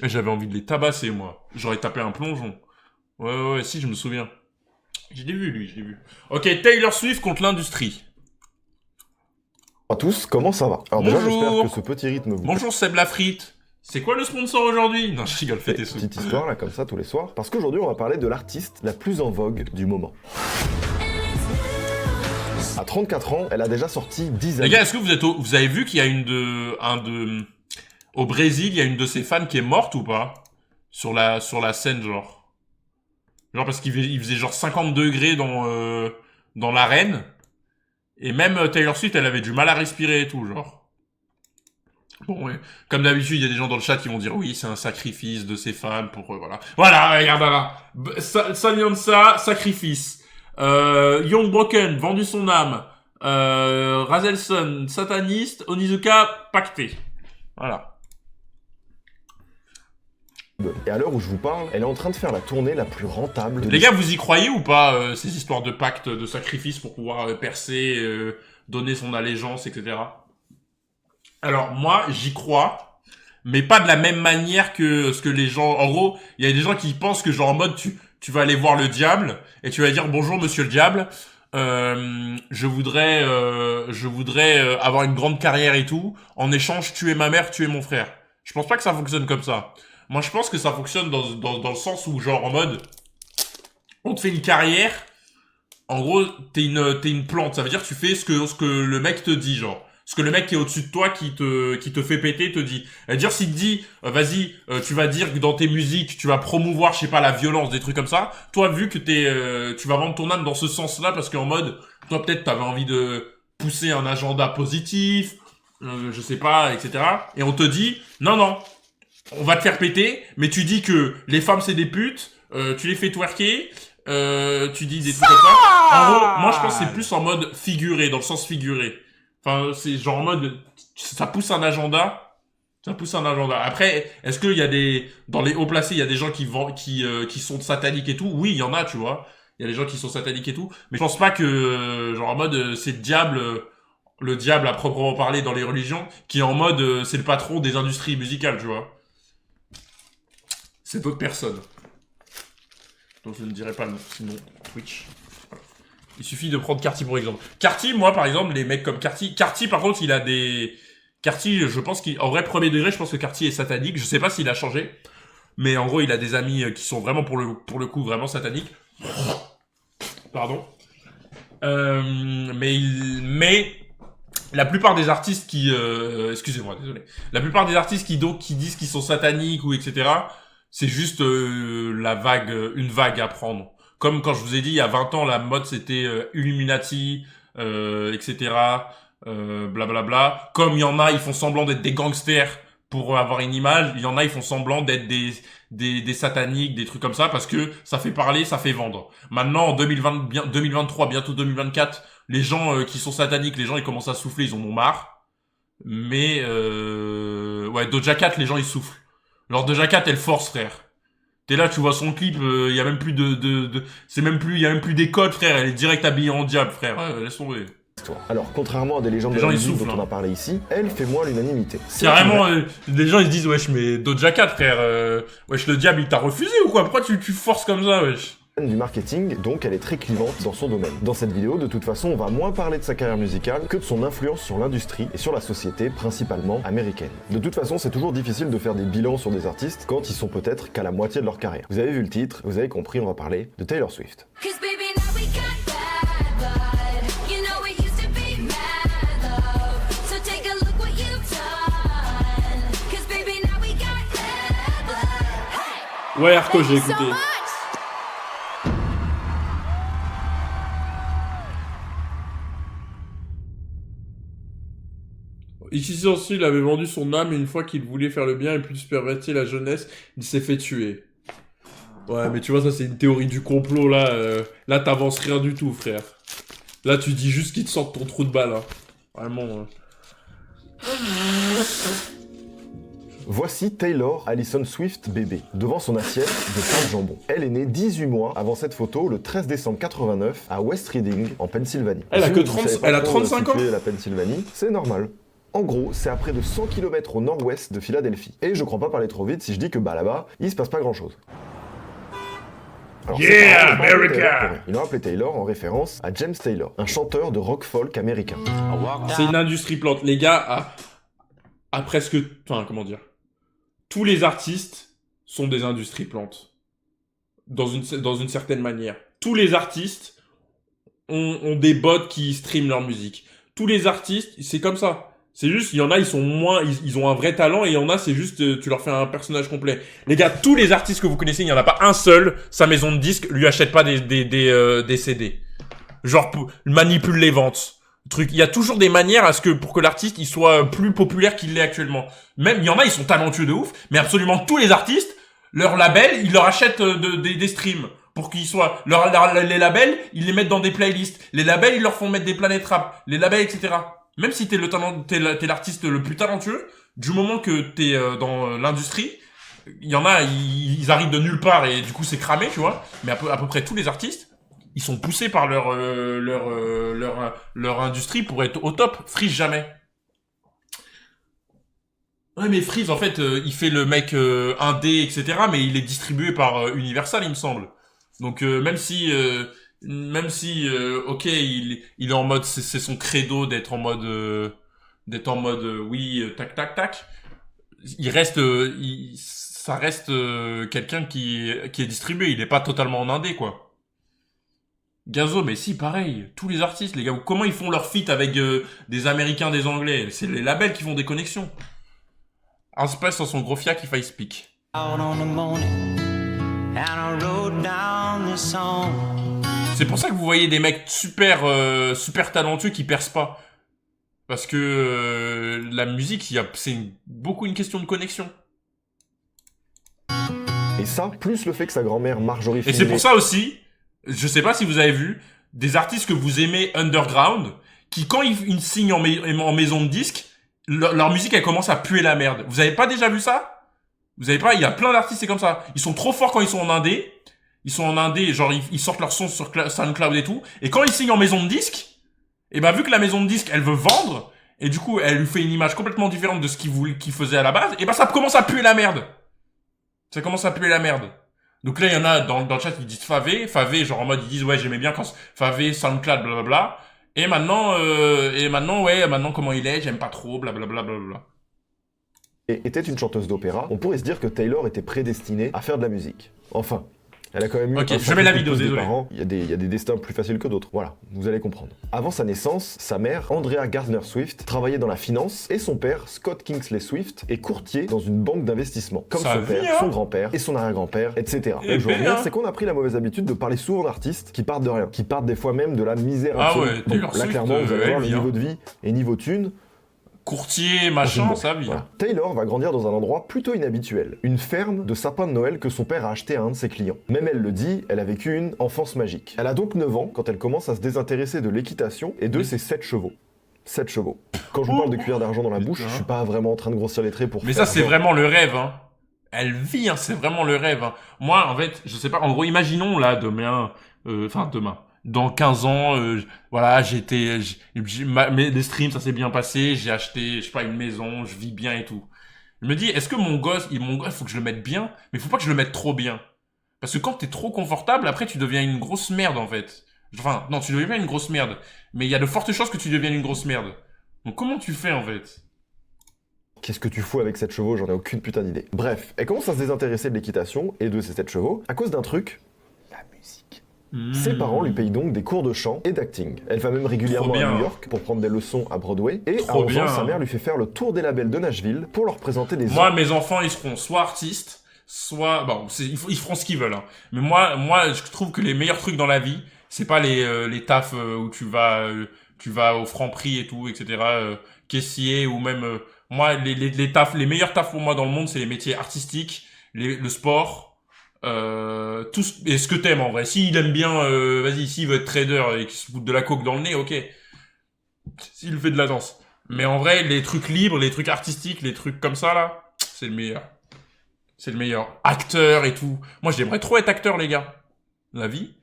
Et j'avais envie de les tabasser, moi. J'aurais tapé un plongeon. Ouais, si, je me souviens. Je l'ai vu, lui, je l'ai vu. Ok, Taylor Swift contre l'industrie. À tous, comment ça va? Alors déjà, j'espère que ce Bonjour. petit rythme vous Bonjour, Seb Lafrite. C'est quoi le sponsor aujourd'hui? Non, je rigole, fais tes sous. petite histoire là comme ça tous les soirs, parce qu'aujourd'hui on va parler de l'artiste la plus en vogue du moment. À 34 ans, elle a déjà sorti 10 Les albums. gars, est-ce que vous avez vu qu'il y a au Brésil, il y a une de ses fans qui est morte ou pas? Sur la scène, genre. Genre parce il faisait genre 50 degrés dans l'arène. Et même Taylor Swift, elle avait du mal à respirer et tout, genre. Bon, ouais. Comme d'habitude, il y a des gens dans le chat qui vont dire oui, c'est un sacrifice de ses fans pour voilà. Voilà, regarde là. Sanyansa, sacrifice. Young Broken, vendu son âme. Razelson, sataniste. Onizuka, pacté. Voilà. Et à l'heure où je vous parle, elle est en train de faire la tournée la plus rentable de Les gars, vous y croyez ou pas ces histoires de pacte, de sacrifice pour pouvoir percer, donner son allégeance, etc. Alors moi, j'y crois, mais pas de la même manière que ce que les gens. En gros, il y a des gens qui pensent que genre en mode tu vas aller voir le diable et tu vas dire bonjour Monsieur le diable. Je voudrais avoir une grande carrière et tout. En échange, tuer ma mère, tuer mon frère. Je pense pas que ça fonctionne comme ça. Moi, je pense que ça fonctionne dans le sens où genre en mode on te fait une carrière. En gros, t'es une plante. Ça veut dire que tu fais ce que le mec te dit, genre. Ce que le mec qui est au-dessus de toi, qui te fait péter, te dit. C'est-à-dire, s'il te dit, vas-y, tu vas dire que dans tes musiques, tu vas promouvoir, je sais pas, la violence, des trucs comme ça. Toi, vu que tu vas vendre ton âme dans ce sens-là, parce qu'en mode, toi, peut-être, t'avais envie de pousser un agenda positif, je sais pas, etc. Et on te dit, non, on va te faire péter, mais tu dis que les femmes, c'est des putes, tu les fais twerker, tu dis des trucs comme ça. En gros, moi, je pense que c'est plus en mode figuré, dans le sens figuré. Enfin, c'est genre en mode, ça pousse un agenda. Ça pousse un agenda. Après, est-ce qu'il y a dans les hauts placés, il y a des gens qui sont sataniques et tout? Oui, il y en a, tu vois. Il y a des gens qui sont sataniques et tout. Mais je pense pas que, genre en mode, c'est le diable à proprement parler dans les religions, qui est en mode, c'est le patron des industries musicales, tu vois. C'est d'autres personnes. Donc je ne dirais pas le nom, sinon Twitch. Il suffit de prendre Carty pour exemple. Carty, moi par exemple, les mecs comme Carty par contre, il a des... Carty, je pense qu'en vrai, premier degré, je pense que Carty est satanique. Je sais pas s'il a changé. Mais en gros, il a des amis qui sont vraiment pour le coup, vraiment sataniques. Pardon. Mais la plupart des artistes qui... excusez-moi, désolé. La plupart des artistes qui disent qu'ils sont sataniques ou etc., c'est juste une vague à prendre. Comme quand je vous ai dit, il y a 20 ans, la mode, c'était Illuminati, etc., blablabla. Comme il y en a, ils font semblant d'être des gangsters pour avoir une image. Il y en a, ils font semblant d'être des sataniques, des trucs comme ça, parce que ça fait parler, ça fait vendre. Maintenant, en 2023, bientôt 2024, les gens qui sont sataniques, les gens, ils commencent à souffler, ils en ont marre. Mais, ouais, Doja Cat, les gens, ils soufflent. Alors Doja Cat, elle force, frère. T'es là, tu vois son clip, il y a même plus il y a même plus des codes, frère. Elle est direct habillée en diable, frère. Laisse tomber. Alors, contrairement à des légendes Les de la gens, ils musique soufflent, dont on a parlé ici, elle fait moins l'unanimité. Carrément, les gens ils se disent wesh mais Doja Cat, frère. Wesh, le diable il t'a refusé ou quoi? Pourquoi tu forces comme ça, wesh? Du marketing, donc elle est très clivante dans son domaine. Dans cette vidéo, de toute façon, on va moins parler de sa carrière musicale que de son influence sur l'industrie et sur la société, principalement américaine. De toute façon, c'est toujours difficile de faire des bilans sur des artistes quand ils sont peut-être qu'à la moitié de leur carrière. Vous avez vu le titre, vous avez compris, on va parler de Taylor Swift. Ouais, Arco, j'ai écouté. Ici aussi, il avait vendu son âme et une fois qu'il voulait faire le bien et plus pervertir la jeunesse, il s'est fait tuer. Ouais, mais tu vois, ça c'est une théorie du complot, là. Là, t'avances rien du tout, frère. Là, tu dis juste qu'il te sorte ton trou de balle, hein. Vraiment. Voici Taylor Allison Swift bébé, devant son assiette de pain de jambon. Elle est née 18 mois avant cette photo, le 13 décembre 89, à West Reading, en Pennsylvanie. Elle a Si que vous 30 savez pas elle a trop 35 ans. situer la Pennsylvanie, c'est normal. En gros, c'est à près de 100 km au nord-ouest de Philadelphie. Et je crois pas parler trop vite si je dis que bah là-bas, il se passe pas grand-chose. Alors, Yeah, ses parents l'ont appelé America! Taylor pour rien. Ils l'ont appelé Taylor en référence à James Taylor, un chanteur de rock folk américain. C'est une industrie plante. Les gars, à presque... Enfin, comment dire? Tous les artistes sont des industries plantes. Dans une certaine manière. Tous les artistes ont des bots qui streament leur musique. Tous les artistes, c'est comme ça. C'est juste, il y en a, ils sont moins, ils ont un vrai talent, et il y en a, c'est juste, tu leur fais un personnage complet. Les gars, tous les artistes que vous connaissez, il n'y en a pas un seul, sa maison de disques lui achète pas des CD. Genre, manipule les ventes. Truc. Il y a toujours des manières à ce que, pour que l'artiste, il soit plus populaire qu'il l'est actuellement. Même, il y en a, ils sont talentueux de ouf, mais absolument tous les artistes, leur label, ils leur achètent des streams. Pour qu'ils soient, les labels, ils les mettent dans des playlists. Les labels, ils leur font mettre des planètes rap. Les labels, etc. Même si t'es l'artiste le plus talentueux, du moment que t'es dans l'industrie, il y en a, ils arrivent de nulle part et du coup c'est cramé, tu vois. Mais à peu près tous les artistes, ils sont poussés par leur industrie pour être au top. Freeze jamais. Ouais, mais Freeze, en fait, il fait le mec indé, etc. Mais il est distribué par Universal, il me semble. Donc même si ok, il est en mode, c'est son credo d'être en mode oui, tac tac tac. Il reste ça reste quelqu'un qui est distribué. Il est pas totalement en indé, quoi. Gazo, mais si, pareil. Tous les artistes, les gars, comment ils font leur feat avec des Américains, des Anglais? C'est les labels qui font des connexions. Un space sur son gros fiac, il faille speak. C'est pour ça que vous voyez des mecs super talentueux qui percent pas. Parce que la musique, c'est beaucoup une question de connexion. Et ça, plus le fait que sa grand-mère Marjorie Et Finlay... c'est pour ça aussi, je sais pas si vous avez vu, des artistes que vous aimez underground, qui quand ils signent en maison de disque, leur musique elle commence à puer la merde. Vous avez pas déjà vu ça? Vous avez pas? Il y a plein d'artistes c'est comme ça. Ils sont trop forts quand ils sont en indé. Ils sont en indé, genre ils sortent leur son sur SoundCloud et tout. Et quand ils signent en maison de disque, et ben vu que la maison de disque elle veut vendre, et du coup elle lui fait une image complètement différente de ce qu'il faisait à la base, et ben ça commence à puer la merde. Ça commence à puer la merde. Donc là il y en a dans le chat qui disent Favé, genre en mode ils disent ouais j'aimais bien quand Favé, SoundCloud, blablabla. Et maintenant comment il est, j'aime pas trop, blablabla. Et était une chanteuse d'opéra, on pourrait se dire que Taylor était prédestinée à faire de la musique. Enfin, elle a quand même eu Ok, je mets la vidéo, des désolé. parents. Il y a des destins plus faciles que d'autres. Voilà, vous allez comprendre. Avant sa naissance, sa mère, Andrea Gardner Swift, travaillait dans la finance et son père, Scott Kingsley Swift, est courtier dans une banque d'investissement. Comme Ça son père, vient. son grand-père et son arrière-grand-père, etc. Eh Et je veux en ben, venir, hein. c'est qu'on a pris la mauvaise habitude de parler souvent d'artistes qui partent de rien, qui partent des fois même de la misère Ah absolue. ouais, Bon, Taylor là Swift, clairement, vous allez elle voir le vit, niveau de vie et niveau thune. Courtier, Une machin, banque. ça vit. Voilà. Taylor va grandir dans un endroit plutôt inhabituel, une ferme de sapins de Noël que son père a acheté à un de ses clients. Même elle le dit, elle a vécu une enfance magique. Elle a donc 9 ans quand elle commence à se désintéresser de l'équitation et de ses 7 chevaux. 7 chevaux. Quand je vous parle de cuillère d'argent dans la bouche, Putain. je suis pas vraiment en train de grossir les traits pour Mais faire ça, c'est genre- vraiment le rêve, hein. Elle vit, hein, c'est vraiment le rêve, hein. Moi, en fait, je sais pas, en gros, imaginons, là, demain, dans 15 ans, voilà, les streams, ça s'est bien passé, j'ai acheté, je sais pas, une maison, je vis bien et tout. Je me dis, est-ce que mon gosse, faut que je le mette bien, mais faut pas que je le mette trop bien. Parce que quand t'es trop confortable, après, tu deviens une grosse merde, en fait. Enfin, non, tu deviens pas une grosse merde. Mais il y a de fortes chances que tu deviennes une grosse merde. Donc, comment tu fais, en fait? Qu'est-ce que tu fous avec 7 chevaux? J'en ai aucune putain d'idée. Bref, elle commence à se désintéresser de l'équitation et de ses 7 chevaux à cause d'un truc, la musique. Ses parents lui payent donc des cours de chant et d'acting. Elle va même régulièrement Trop bien. à New York pour prendre des leçons à Broadway. Et à Trop 11 bien. ans, sa mère lui fait faire le tour des labels de Nashville pour leur présenter des Moi, mes enfants, ils seront soit artistes, soit... Bon, ils feront ce qu'ils veulent, hein. Mais moi, je trouve que les meilleurs trucs dans la vie, c'est pas les tafs où tu vas au Franprix et tout, etc., caissier, ou même... moi, les tafs, les meilleurs tafs pour moi dans le monde, c'est les métiers artistiques, le sport... tout et ce que t'aimes en vrai. S'il aime bien, vas-y, s'il veut être trader et qu'il se fout de la coke dans le nez, ok. S'il fait de la danse. Mais en vrai, les trucs libres, les trucs artistiques, les trucs comme ça, là, c'est le meilleur. C'est le meilleur. Acteur et tout. Moi, j'aimerais trop être acteur, les gars. La vie.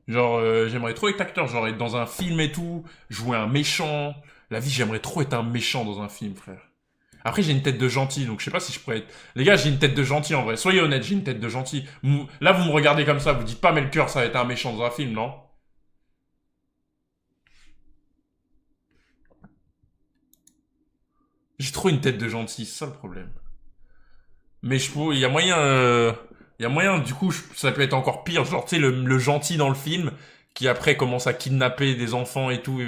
Genre, j'aimerais trop être acteur. Genre, être dans un film et tout, jouer un méchant, La vie, j'aimerais trop être un méchant dans un film, frère. Après, j'ai une tête de gentil, donc je sais pas si je pourrais être... Les gars, j'ai une tête de gentil, en vrai. Soyez honnêtes, j'ai une tête de gentil. Là, vous me regardez comme ça, vous dites pas Melchior, ça va être un méchant dans un film, non? J'ai trop une tête de gentil, c'est ça le problème. Mais il y a moyen... Il y a moyen, du coup, ça peut être encore pire. Genre, tu sais, le gentil dans le film, qui après commence à kidnapper des enfants et tout,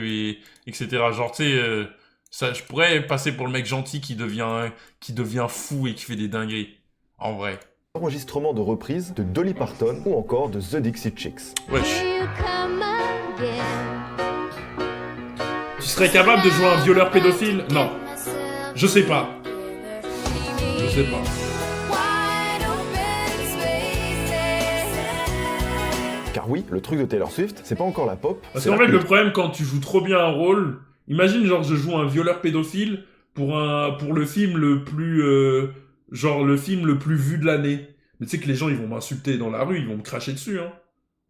etc. Genre, tu sais... ça, je pourrais passer pour le mec gentil qui devient fou et qui fait des dingueries. En vrai. Enregistrement de reprises de Dolly Parton ou encore de The Dixie Chicks. Wesh. Tu serais capable de jouer un violeur pédophile? Non. Je sais pas. Je sais pas. Car oui, le truc de Taylor Swift, c'est pas encore la pop. Parce qu'en fait, le problème, quand tu joues trop bien un rôle... Imagine, genre, je joue un violeur pédophile pour le film le plus... genre, le film le plus vu de l'année. Mais tu sais que les gens, ils vont m'insulter dans la rue, ils vont me cracher dessus, hein.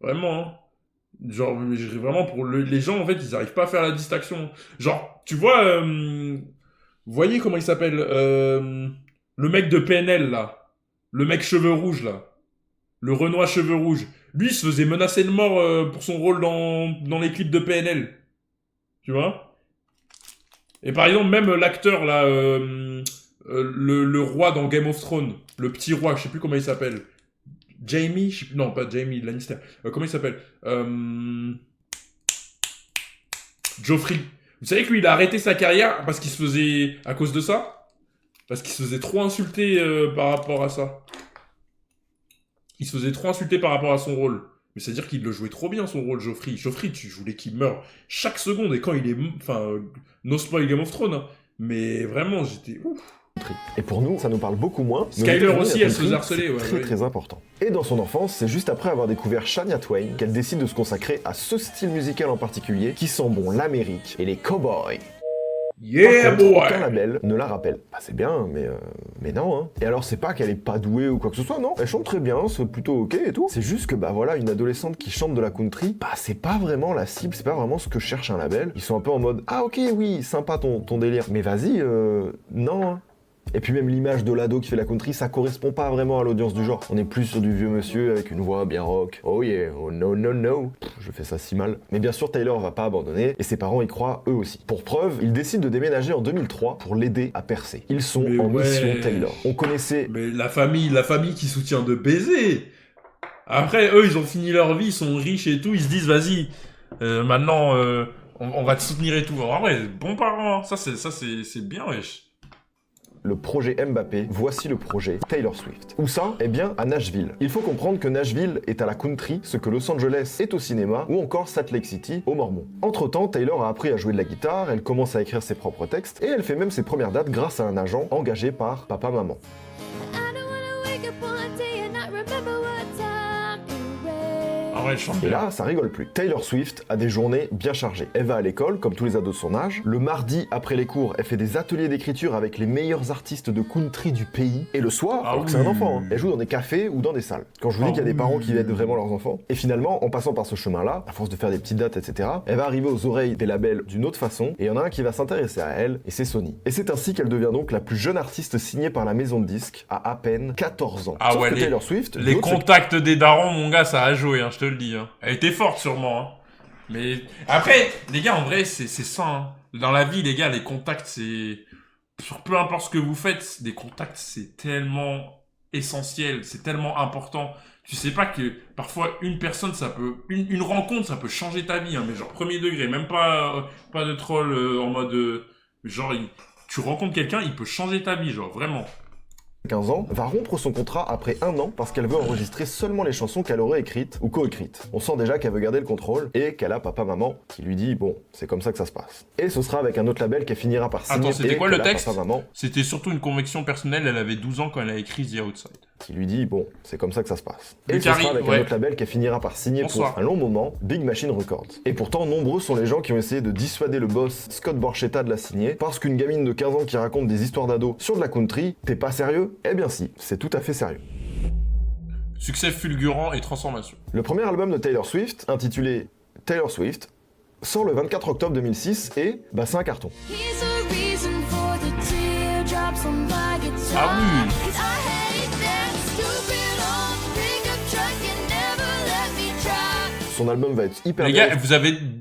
Vraiment, hein. Genre, vraiment, pour les gens, en fait, ils arrivent pas à faire la distinction. Genre, tu vois... vous voyez comment il s'appelle le mec de PNL, là. Le mec cheveux rouges, là. Le Renoir cheveux rouges. Lui, il se faisait menacer de mort pour son rôle dans les clips de PNL. Tu vois? Et par exemple, même l'acteur, là, le roi dans Game of Thrones, le petit roi, je sais plus comment il s'appelle. Jamie? Non, pas Jamie Lannister. Comment il s'appelle Joffrey. Vous savez que lui, il a arrêté sa carrière parce qu'il se faisait... À cause de ça? Parce qu'il se faisait trop insulter par rapport à ça. Il se faisait trop insulter par rapport à son rôle. Mais c'est-à-dire qu'il le jouait trop bien, son rôle, Joffrey. Joffrey, tu voulais qu'il meure chaque seconde. Et quand il est... Enfin, no spoil Game of Thrones. Hein. Mais vraiment, j'étais... Ouf. Et pour nous, ça nous parle beaucoup moins. Skyler aussi, elle se faisait harceler. Ouais, très important. Et dans son enfance, c'est juste après avoir découvert Shania Twain qu'elle décide de se consacrer à ce style musical en particulier qui sent bon l'Amérique et les cowboys. Yeah, boy! Aucun label ne la rappelle. Bah c'est bien, mais non, hein. Et alors c'est pas qu'elle est pas douée ou quoi que ce soit, non. Elle chante très bien, c'est plutôt ok et tout. C'est juste que bah voilà, une adolescente qui chante de la country, bah c'est pas vraiment la cible, c'est pas vraiment ce que cherche un label. Ils sont un peu en mode, ah ok, oui, sympa ton délire, mais vas-y, non, hein. Et puis même l'image de l'ado qui fait la country, ça correspond pas vraiment à l'audience du genre. On est plus sur du vieux monsieur avec une voix bien rock. Oh yeah, oh no no no. Je fais ça si mal. Mais bien sûr, Taylor va pas abandonner et ses parents y croient eux aussi. Pour preuve, ils décident de déménager en 2003 pour l'aider à percer. Ils sont en mission Taylor. On connaissait... Mais la famille qui soutient de baiser. Après, eux, ils ont fini leur vie, ils sont riches et tout, ils se disent, vas-y, maintenant, on va te soutenir et tout. En vrai, bons parents, ça c'est bien, wesh. Le projet Mbappé, voici le projet Taylor Swift. Où ça? Eh bien, à Nashville. Il faut comprendre que Nashville est à la country, ce que Los Angeles est au cinéma, ou encore Salt Lake City au Mormon. Entre-temps, Taylor a appris à jouer de la guitare, elle commence à écrire ses propres textes, et elle fait même ses premières dates grâce à un agent engagé par papa-maman. Et là, ça rigole plus. Taylor Swift a des journées bien chargées. Elle va à l'école, comme tous les ados de son âge. Le mardi, après les cours, elle fait des ateliers d'écriture avec les meilleurs artistes de country du pays. Et le soir, alors que c'est un enfant, hein, elle joue dans des cafés ou dans des salles. Quand je vous dis qu'il y a des parents qui aident vraiment leurs enfants. Et finalement, en passant par ce chemin-là, à force de faire des petites dates, etc., elle va arriver aux oreilles des labels d'une autre façon. Et il y en a un qui va s'intéresser à elle, et c'est Sony. Et c'est ainsi qu'elle devient donc la plus jeune artiste signée par la maison de disques à peine 14 ans. Ah Sauf ouais, que Taylor Swift, les contacts des darons, mon gars, ça a joué, hein, je te le dis. Hein. Elle était forte sûrement. Hein. Mais après, les gars, en vrai, c'est ça. Hein. Dans la vie, les gars, les contacts, c'est... Sur peu importe ce que vous faites, des contacts, c'est tellement essentiel, c'est tellement important. Tu sais pas que parfois une personne, ça peut... Une rencontre, ça peut changer ta vie, hein, mais genre premier degré, même pas de troll en mode... genre, tu rencontres quelqu'un, il peut changer ta vie, genre, vraiment. 15 ans, va rompre son contrat après 1 an parce qu'elle veut enregistrer seulement les chansons qu'elle aurait écrites ou coécrites. On sent déjà qu'elle veut garder le contrôle et qu'elle a papa-maman qui lui dit bon, c'est comme ça que ça se passe. Et ce sera avec un autre label qu'elle finira par signer. Attends, c'était quoi le texte? Papa-maman. C'était surtout une conviction personnelle, elle avait 12 ans quand elle a écrit The Outside. Qui lui dit bon, c'est comme ça que ça se passe. Et ce sera avec un autre label qu'elle finira par signer pour un long moment, Big Machine Records. Et pourtant, nombreux sont les gens qui ont essayé de dissuader le boss Scott Borchetta de la signer parce qu'une gamine de 15 ans qui raconte des histoires d'ados sur de la country, t'es pas sérieux? Eh bien si, c'est tout à fait sérieux. Succès fulgurant et transformation. Le premier album de Taylor Swift, intitulé Taylor Swift, Sort le 24 octobre 2006 et bah c'est un carton. Ah oui. Son album va être hyper Les bien gars,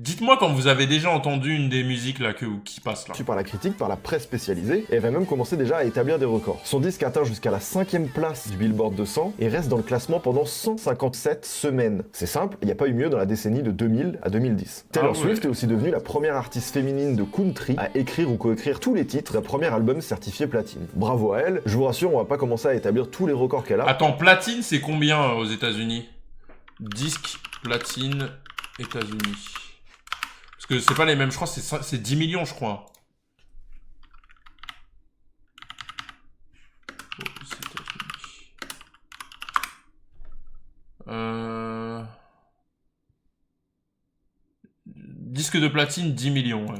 dites-moi quand vous avez déjà entendu une des musiques là qui passe là. reçu par la critique, par la presse spécialisée, et va même commencer déjà à établir des records. Son disque atteint jusqu'à la 5e place du Billboard 200 et reste dans le classement pendant 157 semaines. C'est simple, il n'y a pas eu mieux dans la décennie de 2000 à 2010. Taylor Swift est aussi devenue la première artiste féminine de country à écrire ou coécrire tous les titres d'un premier album certifié platine. Bravo à elle, je vous rassure, on va pas commencer à établir tous les records qu'elle a. Attends, platine c'est combien aux États-Unis? Disque platine États-Unis. Parce que c'est pas les mêmes, je crois, c'est 10 millions, je crois. Aux États-Unis. Disque de platine, 10 millions, ouais.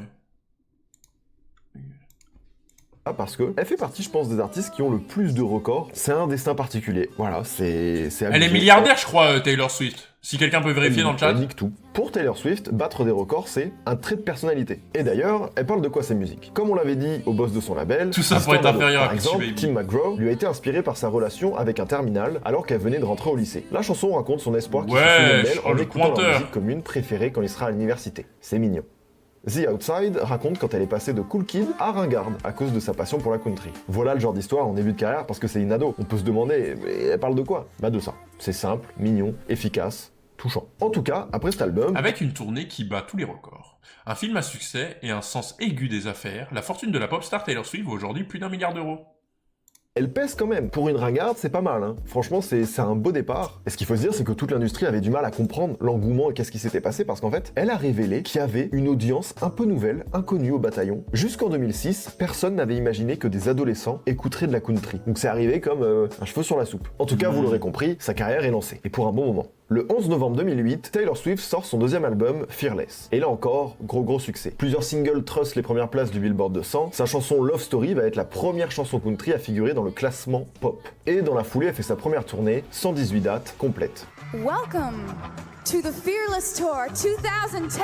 Parce que elle fait partie, je pense, des artistes qui ont le plus de records. C'est un destin particulier. Voilà, c'est Elle est milliardaire, je crois, Taylor Swift. Si quelqu'un peut vérifier dans le chat. Elle nique tout. Pour Taylor Swift, battre des records, c'est un trait de personnalité. Et d'ailleurs, elle parle de quoi ses musiques? Comme on l'avait dit au boss de son label, Tout ça pour être inférieur à par Pitchy exemple, Baby. Tim McGraw lui a été inspiré par sa relation avec un terminal alors qu'elle venait de rentrer au lycée. La chanson raconte son espoir qui se souvient d'elle en le écoutant leur pointeur. musique commune préférée quand il sera à l'université. C'est mignon. The Outside raconte quand elle est passée de cool kid à ringarde à cause de sa passion pour la country. Voilà le genre d'histoire en début de carrière parce que c'est une ado. On peut se demander, mais elle parle de quoi? Bah de ça. C'est simple, mignon, efficace, touchant. En tout cas, après cet album... Avec une tournée qui bat tous les records, un film à succès et un sens aigu des affaires, la fortune de la pop star Taylor Swift vaut aujourd'hui plus d'1 milliard d'euros. Elle pèse quand même. Pour une ringarde, c'est pas mal, hein. Franchement, c'est un beau départ. Et ce qu'il faut se dire, c'est que toute l'industrie avait du mal à comprendre l'engouement et qu'est-ce qui s'était passé, parce qu'en fait, elle a révélé qu'il y avait une audience un peu nouvelle, inconnue au bataillon. Jusqu'en 2006, personne n'avait imaginé que des adolescents écouteraient de la country. Donc c'est arrivé comme un cheveu sur la soupe. En tout cas, vous l'aurez compris, sa carrière est lancée. Et pour un bon moment. Le 11 novembre 2008, Taylor Swift sort son deuxième album, Fearless. Et là encore, gros succès. Plusieurs singles trussent les premières places du Billboard 200, sa chanson Love Story va être la première chanson country à figurer dans le classement pop. Et dans la foulée, elle fait sa première tournée, 118 dates, complète. Welcome to the Fearless Tour 2010!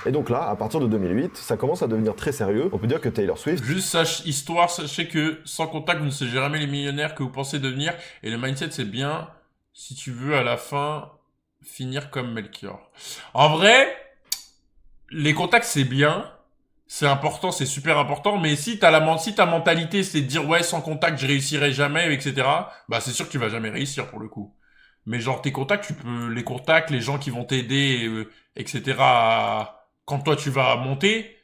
Et donc là, à partir de 2008, ça commence à devenir très sérieux. On peut dire que Taylor Swift... Juste sachez que sans contact, vous ne serez jamais les millionnaires que vous pensez devenir. Et le mindset, c'est bien si tu veux à la fin finir comme Melchior. En vrai, les contacts, c'est bien. C'est important, c'est super important. Mais si ta mentalité, c'est de dire ouais, sans contact, je réussirai jamais, etc. Bah, c'est sûr que tu vas jamais réussir pour le coup. Mais genre, tes contacts, tu peux, les contacts, les gens qui vont t'aider, etc. Quand toi, tu vas monter,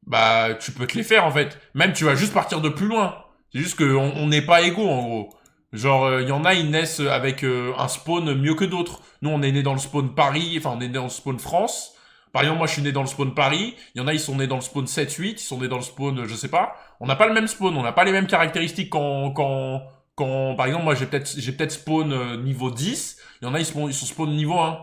bah, tu peux te les faire, en fait. Même, tu vas juste partir de plus loin. C'est juste qu'on n'est pas égaux, en gros. Genre, il y en a, ils naissent avec un spawn mieux que d'autres. Nous, on est né dans le spawn Paris, enfin, on est né dans le spawn France. Par exemple, moi, je suis né dans le spawn Paris. Il y en a, ils sont nés dans le spawn 7-8, ils sont nés dans le spawn, je sais pas. On n'a pas le même spawn, on n'a pas les mêmes caractéristiques quand, par exemple, moi, j'ai peut-être spawn niveau 10. Il y en a, ils sont spawn niveau 1.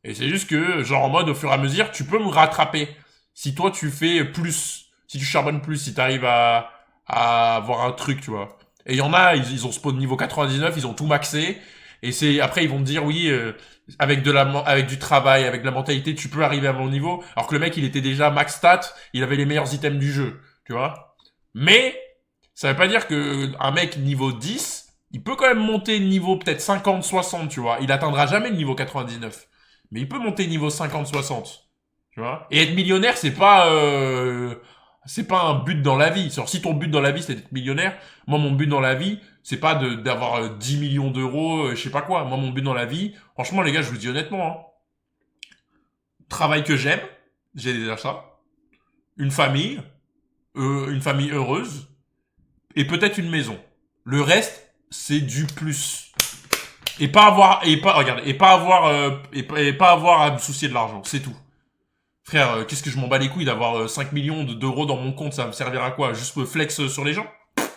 Et c'est juste que, genre, en mode, au fur et à mesure, tu peux me rattraper. Si toi, tu fais plus, si tu charbonnes plus, si t'arrives à avoir un truc, tu vois. Et il y en a, ils ont spawn niveau 99, ils ont tout maxé. Et après, ils vont te dire, oui, avec du travail, avec de la mentalité, tu peux arriver à mon niveau. Alors que le mec, il était déjà max stat, il avait les meilleurs items du jeu, tu vois. Mais, ça veut pas dire que un mec niveau 10, il peut quand même monter niveau peut-être 50, 60, tu vois. Il atteindra jamais le niveau 99. Mais il peut monter niveau 50, 60. Tu vois. Et être millionnaire, c'est pas un but dans la vie. Alors, si ton but dans la vie, c'est d'être millionnaire, moi, mon but dans la vie, c'est pas d'avoir 10 millions d'euros, je sais pas quoi. Moi, mon but dans la vie, franchement, les gars, je vous le dis honnêtement, hein. Travail que j'aime, j'ai déjà ça. Une famille heureuse, et peut-être une maison. Le reste, c'est du plus. Et pas avoir à me soucier de l'argent, c'est tout. Frère, qu'est-ce que je m'en bats les couilles d'avoir 5 millions d'euros dans mon compte, ça va me servir à quoi? Juste me flex sur les gens?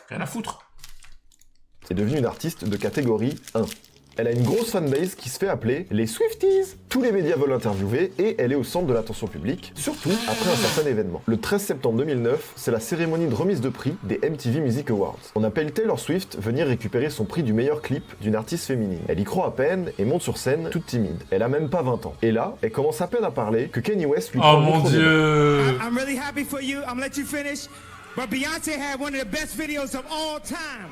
Rien à foutre. est devenue une artiste de catégorie 1. Elle a une grosse fanbase qui se fait appeler les Swifties. Tous les médias veulent l'interviewer et elle est au centre de l'attention publique, surtout après un certain événement. Le 13 septembre 2009, c'est la cérémonie de remise de prix des MTV Music Awards. On appelle Taylor Swift venir récupérer son prix du meilleur clip d'une artiste féminine. Elle y croit à peine et monte sur scène toute timide. Elle a même pas 20 ans. Et là, elle commence à peine à parler que Kanye West lui Oh prend le mon micro des mains. dieu. I'm really happy for you. I'm gonna let you finish. But Beyonce had one of the best videos of all time.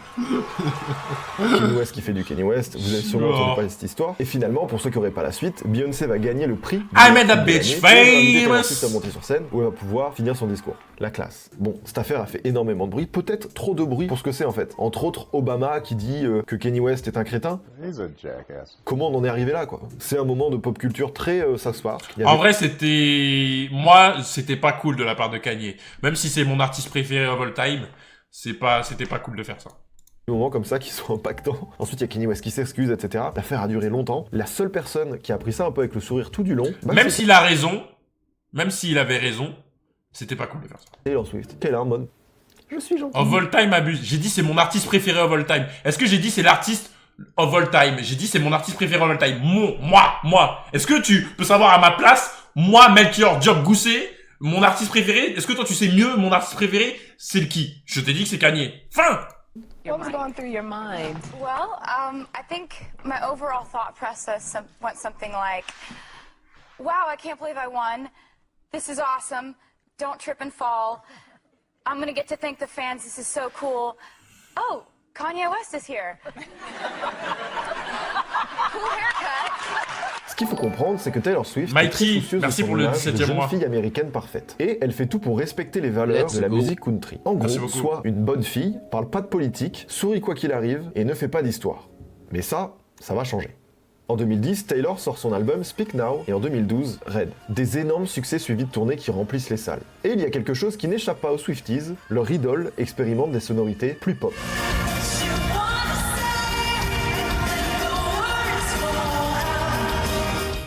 Kanye West qui fait du Kanye West, vous avez sûrement entendu parler de cette histoire. Et finalement, pour ceux qui n'auraient pas la suite, Beyoncé va gagner le prix I made a bitch famous. à monter sur scène où elle va pouvoir finir son discours. La classe. Bon, cette affaire a fait énormément de bruit, peut-être trop de bruit pour ce que c'est en fait. Entre autres, Obama qui dit que Kanye West est un crétin. He's a jackass. Comment on en est arrivé là, quoi? C'est un moment de pop culture très South Park. Il y En avait- vrai, c'était pas cool de la part de Kanye. Même si c'est mon artiste préféré of all time, c'était pas cool de faire ça. Des moments comme ça qui sont impactants. Ensuite, il y a Kanye West qui s'excuse, etc. L'affaire a duré longtemps. La seule personne qui a pris ça un peu avec le sourire tout du long, Même c'est s'il a raison, même s'il avait raison, c'était pas cool de faire ça. Taylor Swift, qui est là en mode je suis gentil. Of all time abuse. J'ai dit c'est mon artiste préféré of all time. Est-ce que j'ai dit c'est l'artiste of all time? J'ai dit c'est mon artiste préféré of all time. Moi. Est-ce que tu peux savoir à ma place, moi, Melchior Diop Gousset, mon artiste préféré, est-ce que toi tu sais mieux mon artiste préféré, c'est le qui? Je t'ai dit que c'est Kanye. Fin! What was going through your mind? Well, I think my overall thought process went something like, wow, I can't believe I won. This is awesome. Don't trip and fall. I'm gonna get to thank the fans. This is so cool. Oh, Kanye West is here. Cool haircut. Ce qu'il faut comprendre, c'est que Taylor Swift Mighty, est très soucieuse merci de son pour le image de 17e jeune mois. fille américaine parfaite. Et elle fait tout pour respecter les valeurs Let's de la go. musique country. En Merci gros, beaucoup. soit une bonne fille, parle pas de politique, sourit quoi qu'il arrive et ne fait pas d'histoire. Mais ça va changer. En 2010, Taylor sort son album Speak Now et en 2012, Red. Des énormes succès suivis de tournées qui remplissent les salles. Et il y a quelque chose qui n'échappe pas aux Swifties, leur idole expérimente des sonorités plus pop.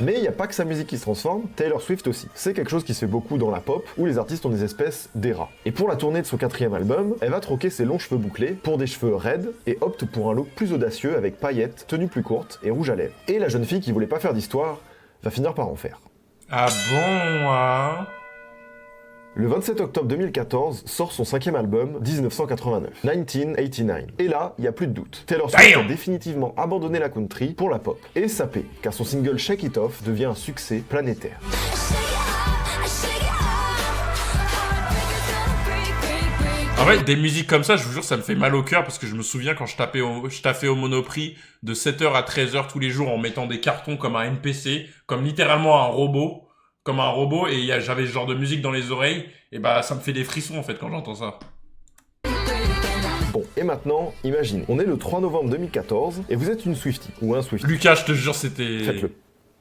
Mais il n'y a pas que sa musique qui se transforme, Taylor Swift aussi. C'est quelque chose qui se fait beaucoup dans la pop, où les artistes ont des espèces d'eras. Et pour la tournée de son 4e album, elle va troquer ses longs cheveux bouclés pour des cheveux raides et opte pour un look plus audacieux avec paillettes, tenue plus courte et rouge à lèvres. Et la jeune fille qui voulait pas faire d'histoire va finir par en faire. Ah bon, hein? Le 27 octobre 2014 sort son 5e album, 1989, 1989. Et là, il n'y a plus de doute. Taylor Swift a définitivement abandonné la country pour la pop. Et ça paie, car son single Shake It Off devient un succès planétaire. En vrai, des musiques comme ça, je vous jure, ça me fait mal au cœur parce que je me souviens quand je taffais au Monoprix de 7h à 13h tous les jours en mettant des cartons comme un NPC, comme littéralement un robot, et j'avais ce genre de musique dans les oreilles, et bah ça me fait des frissons en fait quand j'entends ça. Bon, et maintenant, imagine, on est le 3 novembre 2014 et vous êtes une Swiftie ou un Swiftie. Lucas, je te jure, c'était... Faites-le.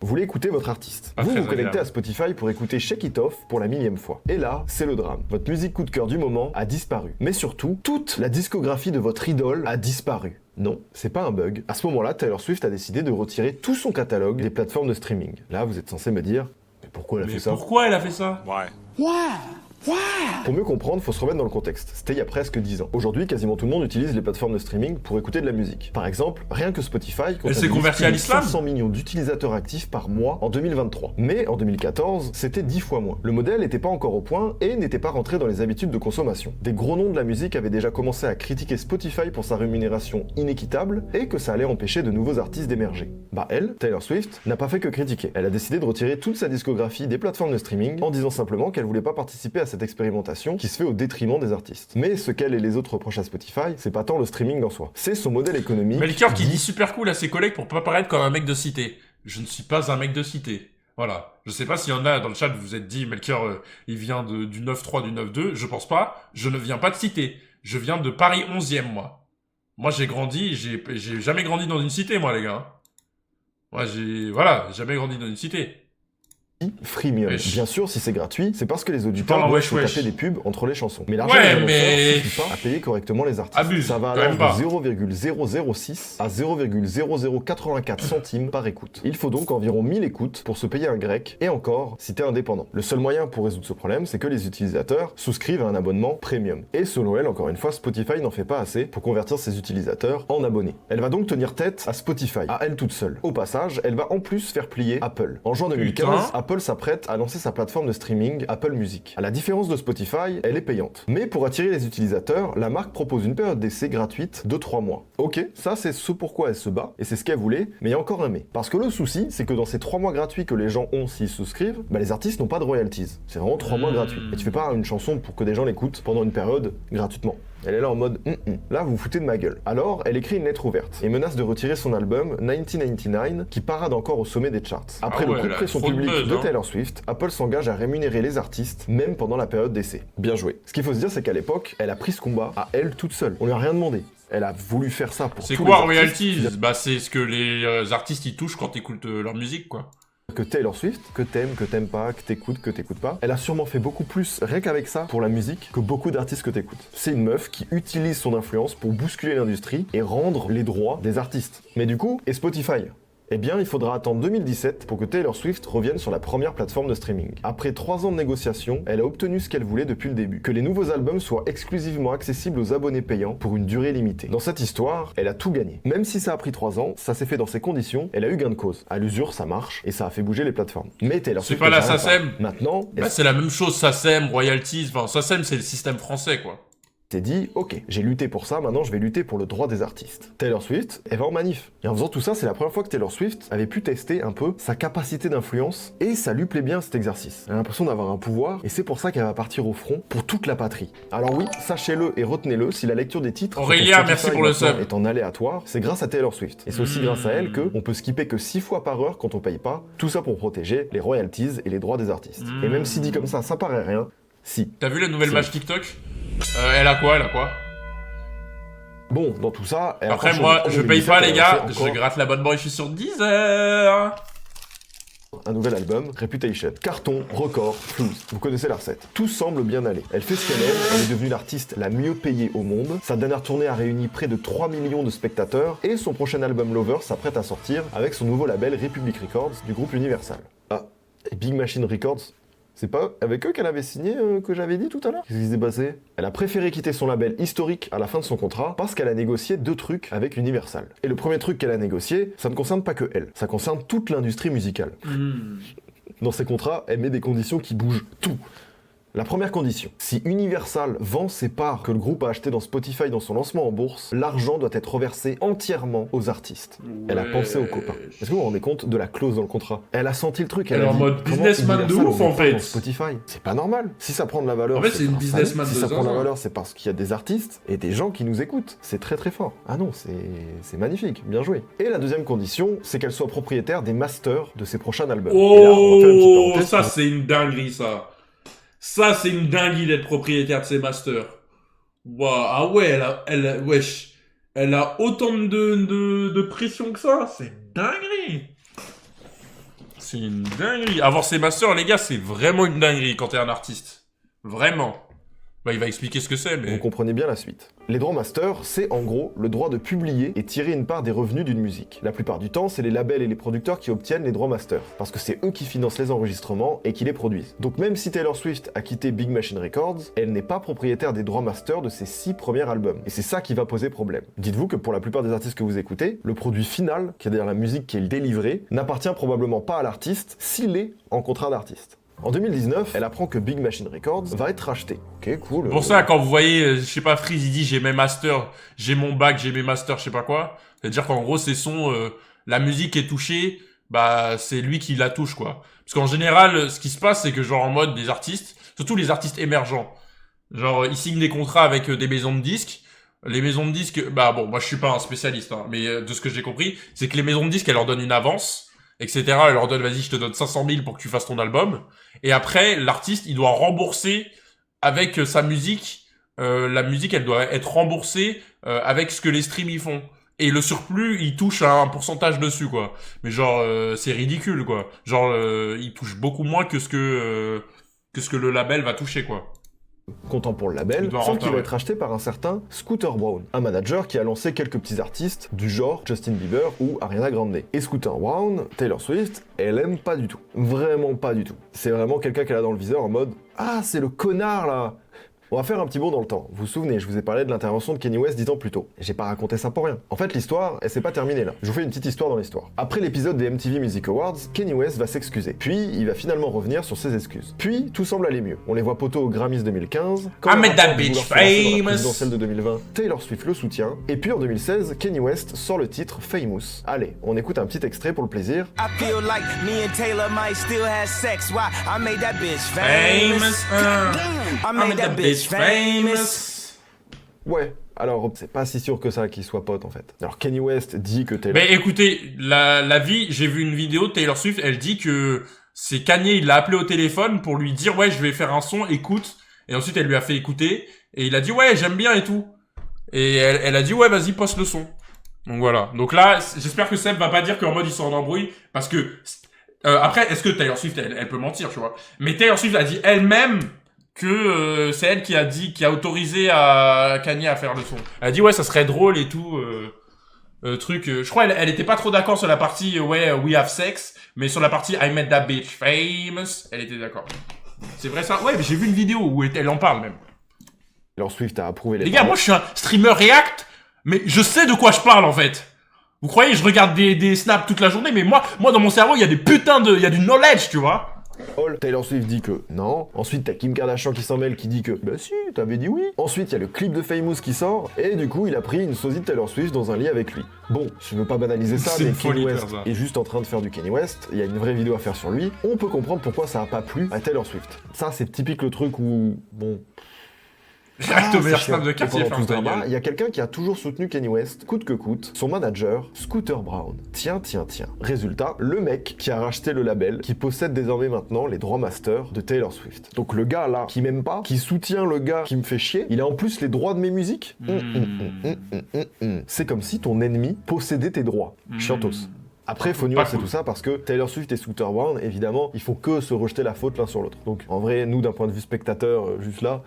Vous voulez écouter votre artiste. Pas Vous très vous connectez agréable. à Spotify pour écouter Shake It Off pour la 1000e fois. Et là, c'est le drame. Votre musique coup de cœur du moment a disparu. Mais surtout, toute la discographie de votre idole a disparu. Non, c'est pas un bug. À ce moment-là, Taylor Swift a décidé de retirer tout son catalogue des plateformes de streaming. Là, vous êtes censé me dire, mais pourquoi elle a Mais fait ça? pourquoi elle a fait ça? Pour mieux comprendre, faut se remettre dans le contexte. C'était il y a presque 10 ans. Aujourd'hui, quasiment tout le monde utilise les plateformes de streaming pour écouter de la musique. Par exemple, rien que Spotify Elle s'est comptabilise convertie à plus de l'islam 500 millions d'utilisateurs actifs par mois en 2023. Mais en 2014, c'était 10 fois moins. Le modèle n'était pas encore au point et n'était pas rentré dans les habitudes de consommation. Des gros noms de la musique avaient déjà commencé à critiquer Spotify pour sa rémunération inéquitable et que ça allait empêcher de nouveaux artistes d'émerger. Bah elle, Taylor Swift, n'a pas fait que critiquer. Elle a décidé de retirer toute sa discographie des plateformes de streaming en disant simplement qu'elle voulait pas participer à cette expérimentation qui se fait au détriment des artistes. Mais ce qu'elle et les autres reprochent à Spotify, c'est pas tant le streaming en soi, c'est son modèle économique. Melchior qui dit super cool à ses collègues pour pas paraître comme un mec de cité. Je ne suis pas un mec de cité. Voilà. Je sais pas s'il y en a dans le chat, vous vous êtes dit, Melchior, il vient du 9-3, du 9-2. Je pense pas. Je ne viens pas de cité. Je viens de Paris 11e, moi. Moi, j'ai grandi, j'ai jamais grandi dans une cité, moi, les gars. Moi, jamais grandi dans une cité. freemium. Wesh. Bien sûr, si c'est gratuit, c'est parce que les auditeurs Putain, doivent wesh, se wesh. taper des pubs entre les chansons. Mais l'argent Ouais, des annonceurs mais- suffit pas à payer correctement les artistes. Abuse, Ça va quand alors même pas. de 0,006 à 0,0084 centimes par écoute. Il faut donc environ 1000 écoutes pour se payer un grec, et encore, si t'es indépendant. Le seul moyen pour résoudre ce problème, c'est que les utilisateurs souscrivent à un abonnement premium. Et selon elle, encore une fois, Spotify n'en fait pas assez pour convertir ses utilisateurs en abonnés. Elle va donc tenir tête à Spotify, à elle toute seule. Au passage, elle va en plus faire plier Apple. En juin 2015, Putain. Apple s'apprête à lancer sa plateforme de streaming Apple Music. À la différence de Spotify, elle est payante. Mais pour attirer les utilisateurs, la marque propose une période d'essai gratuite de 3 mois. Ok, ça c'est ce pourquoi elle se bat, et c'est ce qu'elle voulait, mais il y a encore un mais. Parce que le souci, c'est que dans ces 3 mois gratuits que les gens ont s'ils souscrivent, bah les artistes n'ont pas de royalties. C'est vraiment 3 mois gratuits. Et tu fais pas une chanson pour que des gens l'écoutent pendant une période gratuitement. Elle est là en mode là vous vous foutez de ma gueule. Alors elle écrit une lettre ouverte et menace de retirer son album 1999 qui parade encore au sommet des charts. Après Ah ouais, le coup de elle a pression trop de publique buzz, de hein. Taylor Swift, Apple s'engage à rémunérer les artistes même pendant la période d'essai. Bien joué. Ce qu'il faut se dire c'est qu'à l'époque, elle a pris ce combat à elle toute seule. On lui a rien demandé. Elle a voulu faire ça pour C'est tous quoi les artistes. royalties? Bah c'est ce que les artistes ils touchent quand t'écoutes leur musique quoi. Que Taylor Swift, que t'aimes pas, que t'écoutes pas, elle a sûrement fait beaucoup plus, rien qu'avec ça, pour la musique, que beaucoup d'artistes que t'écoutes. C'est une meuf qui utilise son influence pour bousculer l'industrie et rendre les droits des artistes. Mais du coup, et Spotify ? Eh bien, il faudra attendre 2017 pour que Taylor Swift revienne sur la première plateforme de streaming. Après 3 ans de négociations, elle a obtenu ce qu'elle voulait depuis le début, que les nouveaux albums soient exclusivement accessibles aux abonnés payants pour une durée limitée. Dans cette histoire, elle a tout gagné. Même si ça a pris 3 ans, ça s'est fait dans ces conditions, elle a eu gain de cause. À l'usure, ça marche, et ça a fait bouger les plateformes. Mais Taylor C'est Swift... pas la ne s'arrête SACEM. pas. Maintenant, elle Bah c'est la même chose, SACEM, royalties, enfin SACEM c'est le système français quoi. s'est dit, ok, j'ai lutté pour ça, maintenant je vais lutter pour le droit des artistes. Taylor Swift, elle va en manif. Et en faisant tout ça, c'est la première fois que Taylor Swift avait pu tester un peu sa capacité d'influence, et ça lui plaît bien cet exercice. Elle a l'impression d'avoir un pouvoir, et c'est pour ça qu'elle va partir au front pour toute la patrie. Alors oui, sachez-le et retenez-le, si la lecture des titres Aurélia, sur Spotify merci pour le maintenant sub. est en aléatoire, c'est grâce à Taylor Swift. Et c'est aussi grâce à elle que on peut skipper que 6 fois par heure quand on paye pas, tout ça pour protéger les royalties et les droits des artistes. Et même si dit comme ça paraît rien, si. T'as vu la nouvelle Si. match TikTok? Elle a quoi? Bon, dans tout ça... elle a Après franchement, moi, en je paye 2017, pas les elle a gars, fait je encore gratte la bonne boy, je suis sur Deezer. un nouvel album, Reputation. Carton, record, flouze. Vous connaissez la recette. Tout semble bien aller. Elle fait ce qu'elle aime, elle est devenue l'artiste la mieux payée au monde. Sa dernière tournée a réuni près de 3 millions de spectateurs et son prochain album Lover s'apprête à sortir avec son nouveau label Republic Records du groupe Universal. Ah, et Big Machine Records, c'est pas avec eux qu'elle avait signé que j'avais dit tout à l'heure? Qu'est-ce qui s'est passé? Elle a préféré quitter son label historique à la fin de son contrat parce qu'elle a négocié 2 trucs avec Universal. Et le premier truc qu'elle a négocié, ça ne concerne pas que elle, ça concerne toute l'industrie musicale. Dans ses contrats, elle met des conditions qui bougent tout. La première condition, si Universal vend ses parts que le groupe a achetées dans Spotify dans son lancement en bourse, l'argent doit être reversé entièrement aux artistes. Elle a pensé aux copains. Est-ce que vous vous rendez compte de la clause dans le contrat? Elle a senti le truc, Elle a est en dit, mode comment businessman de Universal ouf, on en met pas fait. dans Spotify, c'est pas normal. Si ça prend de la valeur, En fait, c'est une grâce à nous. businessman Si de ça prend de la zinzin. valeur, c'est parce qu'il y a des artistes et des gens qui nous écoutent. C'est très très fort. Ah non, c'est magnifique, bien joué. Et la deuxième condition, c'est qu'elle soit propriétaire des masters de ses prochains albums. Et là, on va faire une petite Oh, parenthèse ça pour- c'est une dinguerie ça. Ça c'est une dinguerie d'être propriétaire de ses masters. Wow. Ah ouais, wesh. Elle a autant de pression que ça. C'est une dinguerie. C'est une dinguerie. Avoir ses masters, les gars, c'est vraiment une dinguerie quand t'es un artiste. Vraiment. Bah, il va expliquer ce que c'est, Vous mais... comprenez bien la suite. Les droits masters, c'est en gros le droit de publier et tirer une part des revenus d'une musique. La plupart du temps, c'est les labels et les producteurs qui obtiennent les droits masters, parce que c'est eux qui financent les enregistrements et qui les produisent. Donc même si Taylor Swift a quitté Big Machine Records, elle n'est pas propriétaire des droits masters de ses 6 premiers albums. Et c'est ça qui va poser problème. Dites-vous que pour la plupart des artistes que vous écoutez, le produit final, qui est derrière la musique qui est délivrée, n'appartient probablement pas à l'artiste s'il est en contrat d'artiste. En 2019, elle apprend que Big Machine Records va être racheté. Ok, cool. Pour ça, quand vous voyez, je sais pas, Freeze, il dit j'ai mes masters, j'ai mon bac, j'ai mes masters, je sais pas quoi. C'est-à-dire qu'en gros, c'est la musique est touchée, bah, c'est lui qui la touche, quoi. Parce qu'en général, ce qui se passe, c'est que genre en mode des artistes, surtout les artistes émergents, genre ils signent des contrats avec des maisons de disques. Les maisons de disques, bah bon, moi je suis pas un spécialiste, hein, mais de ce que j'ai compris, c'est que les maisons de disques, elles leur donnent une avance, etc. Elles leur donnent, vas-y, je te donne 500 000 pour que tu fasses ton album. Et après, l'artiste, il doit rembourser avec sa musique. La musique, elle doit être remboursée avec ce que les streams y font. et le surplus, il touche un pourcentage dessus, quoi. Mais genre, c'est ridicule, quoi. Genre, il touche beaucoup moins que ce que le label va toucher, quoi. Content pour le label, Il doit sans rentrer, qu'il va ouais. être acheté par un certain Scooter Braun, un manager qui a lancé quelques petits artistes du genre Justin Bieber ou Ariana Grande. Et Scooter Braun, Taylor Swift, elle aime pas du tout. Vraiment pas du tout. C'est vraiment quelqu'un qu'elle a dans le viseur en mode « Ah, c'est le connard là !» On va faire un petit bond dans le temps. Vous vous souvenez, je vous ai parlé de l'intervention de Kanye West 10 ans plus tôt. Et j'ai pas raconté ça pour rien. En fait, l'histoire, elle s'est pas terminée là. Je vous fais une petite histoire dans l'histoire. Après l'épisode des MTV Music Awards, Kanye West va s'excuser. Puis, il va finalement revenir sur ses excuses. Puis, tout semble aller mieux. On les voit poteaux aux Grammys 2015. Quand I le made that rapport de bitch vouloir se lancer dans la famous. présidentielle de 2020, Taylor Swift le soutient. Et puis en 2016, Kanye West sort le titre Famous. Allez, on écoute un petit extrait pour le plaisir. I feel like me and Taylor might still have sex. Why? I made that bitch famous. I made that bitch famous. Ouais, alors c'est pas si sûr que ça qu'ils soient potes en fait. Alors Kanye West dit que Taylor... Mais écoutez, la vie, j'ai vu une vidéo de Taylor Swift, elle dit que c'est Kanye, il l'a appelé au téléphone pour lui dire « Ouais, je vais faire un son, écoute ». Et ensuite, elle lui a fait écouter, et il a dit « Ouais, j'aime bien et tout ». Et elle a dit « Ouais, vas-y, poste le son ». Donc voilà. Donc là, j'espère que Seb va pas dire qu'en mode ils sont en embrouille, parce que... après, est-ce que Taylor Swift, elle peut mentir, tu vois. Mais Taylor Swift a dit elle-même que c'est elle qui a autorisé à Kanye à faire le son. Elle a dit ouais, ça serait drôle et tout, truc. Je crois elle était pas trop d'accord sur la partie ouais, we have sex, mais sur la partie I made that bitch famous, elle était d'accord. C'est vrai ça? Ouais, mais j'ai vu une vidéo où elle en parle même. Taylor Swift a approuvé les Les gars, moi je suis un streamer React, mais je sais de quoi je parle en fait. Vous croyez, je regarde des snaps toute la journée, mais moi dans mon cerveau, il y a des putains de, il y a du knowledge, tu vois. Taylor Swift dit que non. Ensuite, t'as Kim Kardashian qui s'en mêle qui dit que bah si, t'avais dit oui. Ensuite, il y a le clip de Famous qui sort et du coup, il a pris une sosie de Taylor Swift dans un lit avec lui. Bon, je veux pas banaliser ça, C'est mais une Kanye folie de West faire ça. est juste en train de faire du Kanye West. Il y a une vraie vidéo à faire sur lui. On peut comprendre pourquoi ça a pas plu à Taylor Swift. Ça, c'est typique le truc où bon. Direct au meilleur c'est chiant. snap de Et quartier, pendant tout ce ferme ta drama, gueule. il y a quelqu'un qui a toujours soutenu Kanye West, coûte que coûte, son manager, Scooter Braun. Tiens. Résultat, le mec qui a racheté le label, qui possède désormais maintenant les droits master de Taylor Swift. Donc le gars là, qui m'aime pas, qui soutient le gars qui me fait chier, il a en plus les droits de mes musiques. C'est comme si ton ennemi possédait tes droits. Chiantos. Après, faut nuancer cool. tout ça parce que Taylor Swift et Scooter Braun, évidemment, ils font que se rejeter la faute l'un sur l'autre. Donc en vrai, nous, d'un point de vue spectateur, juste là,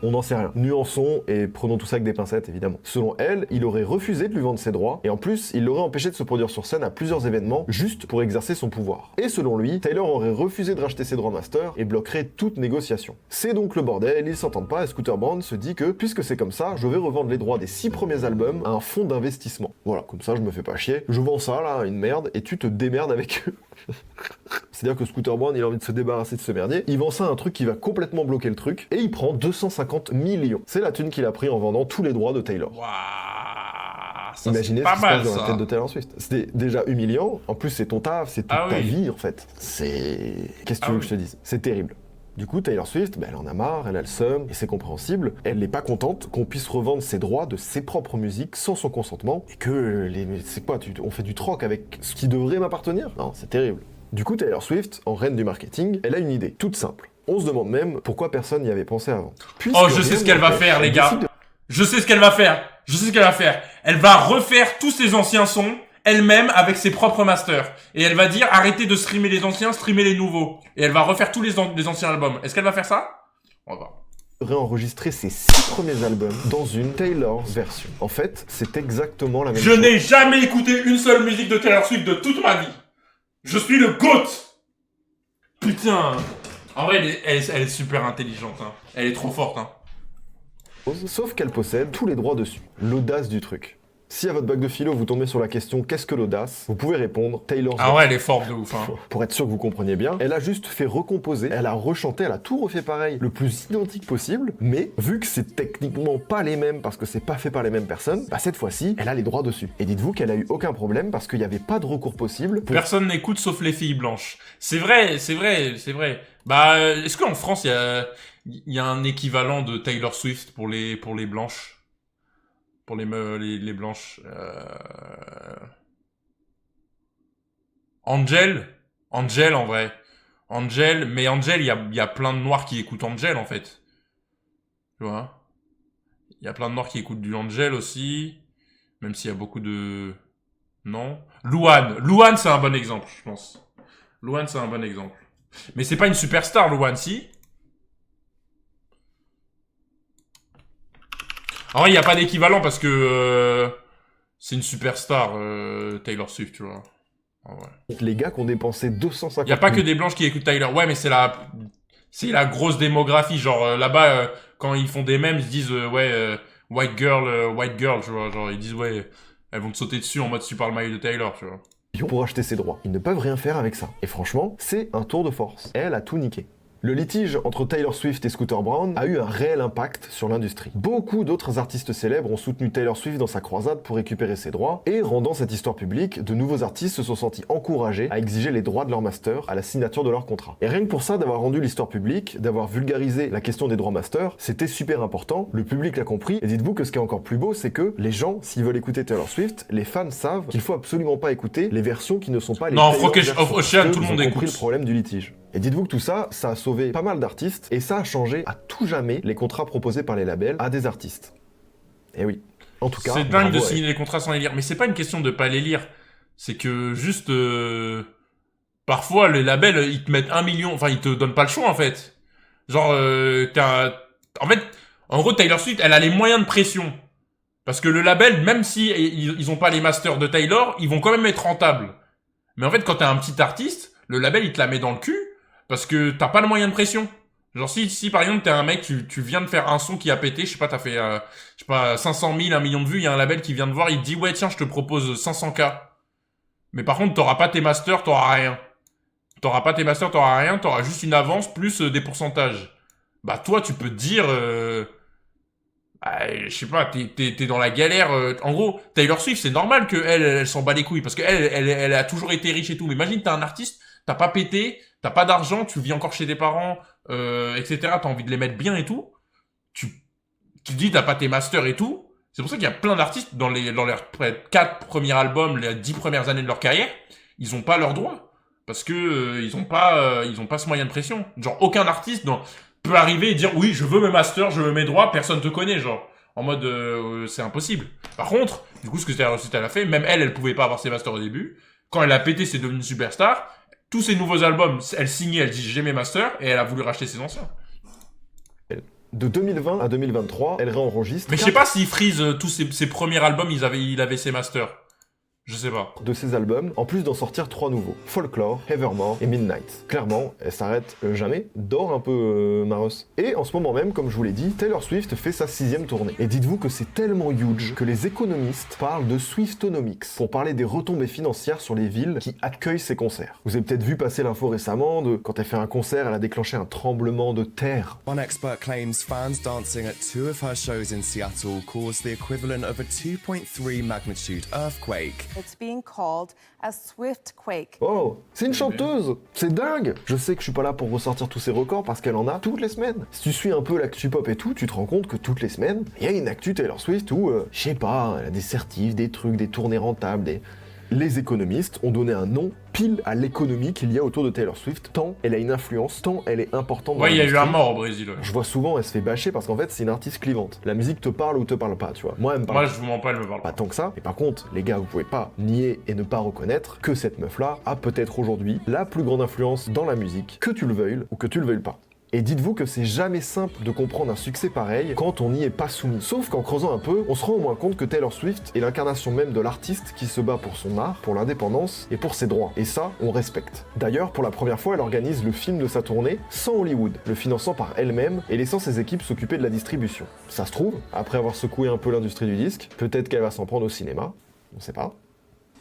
on n'en sait rien. Nuançons et prenons tout ça avec des pincettes, évidemment. Selon elle, il aurait refusé de lui vendre ses droits, et en plus, il l'aurait empêché de se produire sur scène à plusieurs événements, juste pour exercer son pouvoir. Et selon lui, Taylor aurait refusé de racheter ses droits master et bloquerait toute négociation. C'est donc le bordel, ils s'entendent pas, et Scooter Braun se dit que, puisque c'est comme ça, je vais revendre les droits des 6 premiers albums à un fonds d'investissement. Voilà, comme ça je me fais pas chier, je vends ça là, une merde, et tu te démerdes avec eux. C'est-à-dire que Scooter Braun, il a envie de se débarrasser de ce merdier, il vend ça à un truc qui va complètement bloquer le truc, et il prend 250 millions. C'est la thune qu'il a pris en vendant tous les droits de Taylor. Waouh, ça Imaginez c'est ce pas qui se mal passe dans la ça. tête de Taylor Swift. C'était déjà humiliant, en plus c'est ton taf, c'est toute Ah ta oui. vie en fait. C'est... Qu'est-ce que tu Ah veux oui. que je te dise? C'est terrible. Du coup, Taylor Swift, elle en a marre, elle a le seum, et c'est compréhensible. Elle n'est pas contente qu'on puisse revendre ses droits de ses propres musiques sans son consentement, et que c'est quoi, on fait du troc avec ce qui devrait m'appartenir? Non, c'est terrible. Du coup, Taylor Swift, en reine du marketing, elle a une idée, toute simple. On se demande même pourquoi personne n'y avait pensé avant. Puisque Oh, je sais rien ce qu'elle va n'empêche, faire, les elle gars. décide de- Je sais ce qu'elle va faire. Je sais ce qu'elle va faire. Elle va refaire tous ses anciens sons elle-même avec ses propres masters. Et elle va dire arrêtez de streamer les anciens, streamer les nouveaux. Et elle va refaire tous les anciens albums. Est-ce qu'elle va faire ça? On va voir. réenregistrer ses 6 premiers albums dans une Taylor's version. En fait, c'est exactement la même Je chose. n'ai jamais écouté une seule musique de Taylor Swift de toute ma vie. Je suis le GOAT. Putain. En vrai, elle est super intelligente. Hein. Elle est trop forte. Hein. Sauf qu'elle possède tous les droits dessus. L'audace du truc. Si à votre bac de philo vous tombez sur la question qu'est-ce que l'audace, vous pouvez répondre Taylor's Ah ouais, elle est forte de ouf. Hein. Pour être sûr que vous compreniez bien, elle a juste fait recomposer, elle a rechanté, elle a tout refait pareil, le plus identique possible, mais vu que c'est techniquement pas les mêmes parce que c'est pas fait par les mêmes personnes, bah cette fois-ci, elle a les droits dessus. Et dites-vous qu'elle a eu aucun problème parce qu'il n'y avait pas de recours possible pour... Personne n'écoute sauf les filles blanches. C'est vrai, c'est vrai, c'est vrai. Bah, est-ce qu'en France, il y a un équivalent de Taylor Swift pour les blanches? Pour les blanches. Angel en vrai. Mais Angel, il y a plein de noirs qui écoutent Angel en fait. Tu vois? Il y a plein de noirs qui écoutent du Angel aussi. Même s'il y a beaucoup de... Non. Louane. Louane, c'est un bon exemple, je pense. Louane, c'est un bon exemple. Mais c'est pas une superstar, Louane, si. En vrai, il n'y a pas d'équivalent parce que... c'est une superstar, Taylor Swift, tu vois. En vrai. Les gars qui ont dépensé 250 Il n'y a pas 000. que des blanches qui écoutent Tyler. Ouais, mais c'est la grosse démographie. Genre, là-bas, quand ils font des mèmes, ils se disent, white girl, tu vois. Genre, ils disent, ouais, elles vont te sauter dessus en mode tu parles maillot de Taylor, tu vois. Pour acheter ses droits. Ils ne peuvent rien faire avec ça. Et franchement, c'est un tour de force. Elle a tout niqué. Le litige entre Taylor Swift et Scooter Braun a eu un réel impact sur l'industrie. Beaucoup d'autres artistes célèbres ont soutenu Taylor Swift dans sa croisade pour récupérer ses droits, et rendant cette histoire publique, de nouveaux artistes se sont sentis encouragés à exiger les droits de leur master à la signature de leur contrat. Et rien que pour ça, d'avoir rendu l'histoire publique, d'avoir vulgarisé la question des droits master, c'était super important, le public l'a compris, et dites-vous que ce qui est encore plus beau, c'est que les gens, s'ils veulent écouter Taylor Swift, les fans savent qu'il faut absolument pas écouter les versions qui ne sont pas les Non, Taylor Frank versions, Ocean, parce tout le qu'ils monde ont écoute. compris le problème du litige. Et dites-vous que tout ça, ça a sauvé pas mal d'artistes, et ça a changé à tout jamais les contrats proposés par les labels à des artistes. Et oui. En tout cas, C'est dingue bravo de à signer des contrats sans les lire. Mais c'est pas une question de pas les lire. C'est que juste... parfois, les labels, ils te mettent 1 million... Enfin, ils te donnent pas le choix, en fait. Genre, En fait, en gros, Taylor Swift, elle a les moyens de pression. Parce que le label, même si ils ont pas les masters de Taylor, ils vont quand même être rentables. Mais en fait, quand t'es un petit artiste, le label, il te la met dans le cul parce que t'as pas le moyen de pression. Genre, si par exemple, t'es un mec, tu viens de faire un son qui a pété, je sais pas, t'as fait, 500 000, 1 million de vues, il y a un label qui vient te voir, il te dit, ouais, tiens, je te propose 500K. Mais par contre, t'auras pas tes masters, t'auras rien. T'auras pas tes masters, t'auras rien, t'auras juste une avance plus des pourcentages. Bah, toi, tu peux te dire, je sais pas, t'es dans la galère. En gros, Taylor Swift, c'est normal que elle s'en bat les couilles parce que elle a toujours été riche et tout. Mais imagine, t'es un artiste, t'as pas pété, t'as pas d'argent, tu vis encore chez tes parents, etc. T'as envie de les mettre bien et tout. Tu dis, t'as pas tes masters et tout. C'est pour ça qu'il y a plein d'artistes dans leurs 4 premiers albums, les 10 premières années de leur carrière, ils ont pas leurs droits parce que ils ont pas ce moyen de pression. Genre aucun artiste peut arriver et dire oui, je veux mes masters, je veux mes droits, personne te connaît, genre. En mode, c'est impossible. Par contre, du coup, ce que Taylor Swift elle a fait, même elle pouvait pas avoir ses masters au début. Quand elle a pété, c'est devenu une superstar. Tous ses nouveaux albums, elle signait, elle dit j'ai mes masters, et elle a voulu racheter ses anciens. De 2020 à 2023, elle réenregistre Mais je sais pas s'il freeze tous ses premiers albums, il avait ses masters. Je sais pas. de ses albums, en plus d'en sortir 3 nouveaux, Folklore, Evermore et Midnight. Clairement, elle s'arrête jamais, dort un peu Maros. Et en ce moment même, comme je vous l'ai dit, Taylor Swift fait sa 6e tournée. Et dites-vous que c'est tellement huge que les économistes parlent de Swiftonomics pour parler des retombées financières sur les villes qui accueillent ses concerts. Vous avez peut-être vu passer l'info récemment de quand elle fait un concert, elle a déclenché un tremblement de terre. One expert claims fans dancing at 2 of her shows in Seattle caused the equivalent of a 2.3 magnitude earthquake. It's being called a Swiftquake. Oh, c'est une chanteuse. C'est dingue. Je sais que je suis pas là pour ressortir tous ces records parce qu'elle en a toutes les semaines. Si tu suis un peu l'actu pop et tout, tu te rends compte que toutes les semaines, il y a une actu Taylor Swift où, je sais pas, elle a des certifs, des trucs, des tournées rentables, Les économistes ont donné un nom pile à l'économie qu'il y a autour de Taylor Swift, tant elle a une influence, tant elle est importante dans Ouais, il y a eu un l'industrie. mort au Brésil. Ouais. Je vois souvent, elle se fait bâcher parce qu'en fait, c'est une artiste clivante. La musique te parle ou te parle pas, tu vois. Moi, elle me parle Moi, je vous mens pas, elle me parle pas pas. tant que ça. Et par contre, les gars, vous pouvez pas nier et ne pas reconnaître que cette meuf-là a peut-être aujourd'hui la plus grande influence dans la musique, que tu le veuilles ou que tu le veuilles pas. Et dites-vous que c'est jamais simple de comprendre un succès pareil quand on n'y est pas soumis. Sauf qu'en creusant un peu, on se rend au moins compte que Taylor Swift est l'incarnation même de l'artiste qui se bat pour son art, pour l'indépendance et pour ses droits. Et ça, on respecte. D'ailleurs, pour la première fois, elle organise le film de sa tournée sans Hollywood, le finançant par elle-même et laissant ses équipes s'occuper de la distribution. Ça se trouve, après avoir secoué un peu l'industrie du disque, peut-être qu'elle va s'en prendre au cinéma, on sait pas.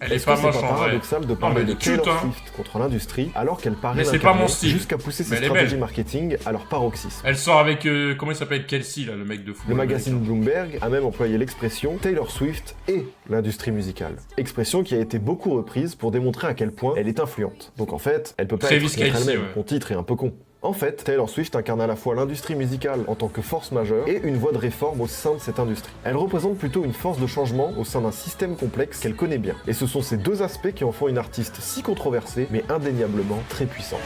Elle est Est-ce pas que c'est moche pas en vrai. paradoxal de parler mais de elle est cute, Taylor hein. Swift contre l'industrie alors qu'elle paraît Mais c'est pas l'incarner mon style. jusqu'à pousser ses Mais elle est stratégies belle. marketing à leur paroxysme. Elle sort avec, comment il s'appelle, Kelsey, là, le mec de fou. Le magazine Bloomberg a même employé l'expression Taylor Swift et l'industrie musicale. Expression qui a été beaucoup reprise pour démontrer à quel point elle est influente. Donc en fait, elle peut pas Travis être contre Kelce, elle-même. ouais. Mon titre est un peu con. En fait, Taylor Swift incarne à la fois l'industrie musicale en tant que force majeure et une voie de réforme au sein de cette industrie. Elle représente plutôt une force de changement au sein d'un système complexe qu'elle connaît bien. Et ce sont ces deux aspects qui en font une artiste si controversée, mais indéniablement très puissante.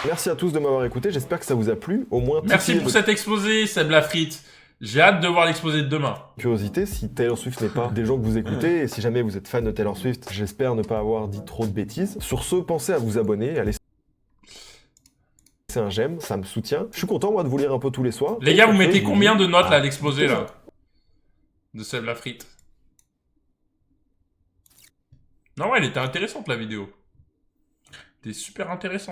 Merci à tous de m'avoir écouté, j'espère que ça vous a plu, au moins Merci pour cet exposé, Seb Lafrite. J'ai hâte de voir l'exposé de demain. Curiosité, si Taylor Swift n'est pas des gens que vous écoutez, et si jamais vous êtes fan de Taylor Swift, j'espère ne pas avoir dit trop de bêtises. Sur ce, pensez à vous abonner, à laisser un j'aime, ça me soutient. Je suis content moi de vous lire un peu tous les soirs. Les gars, vous mettez combien de notes là à l'exposé là de Seb Lafrite? Non ouais, elle était intéressante la vidéo. C'était super intéressant.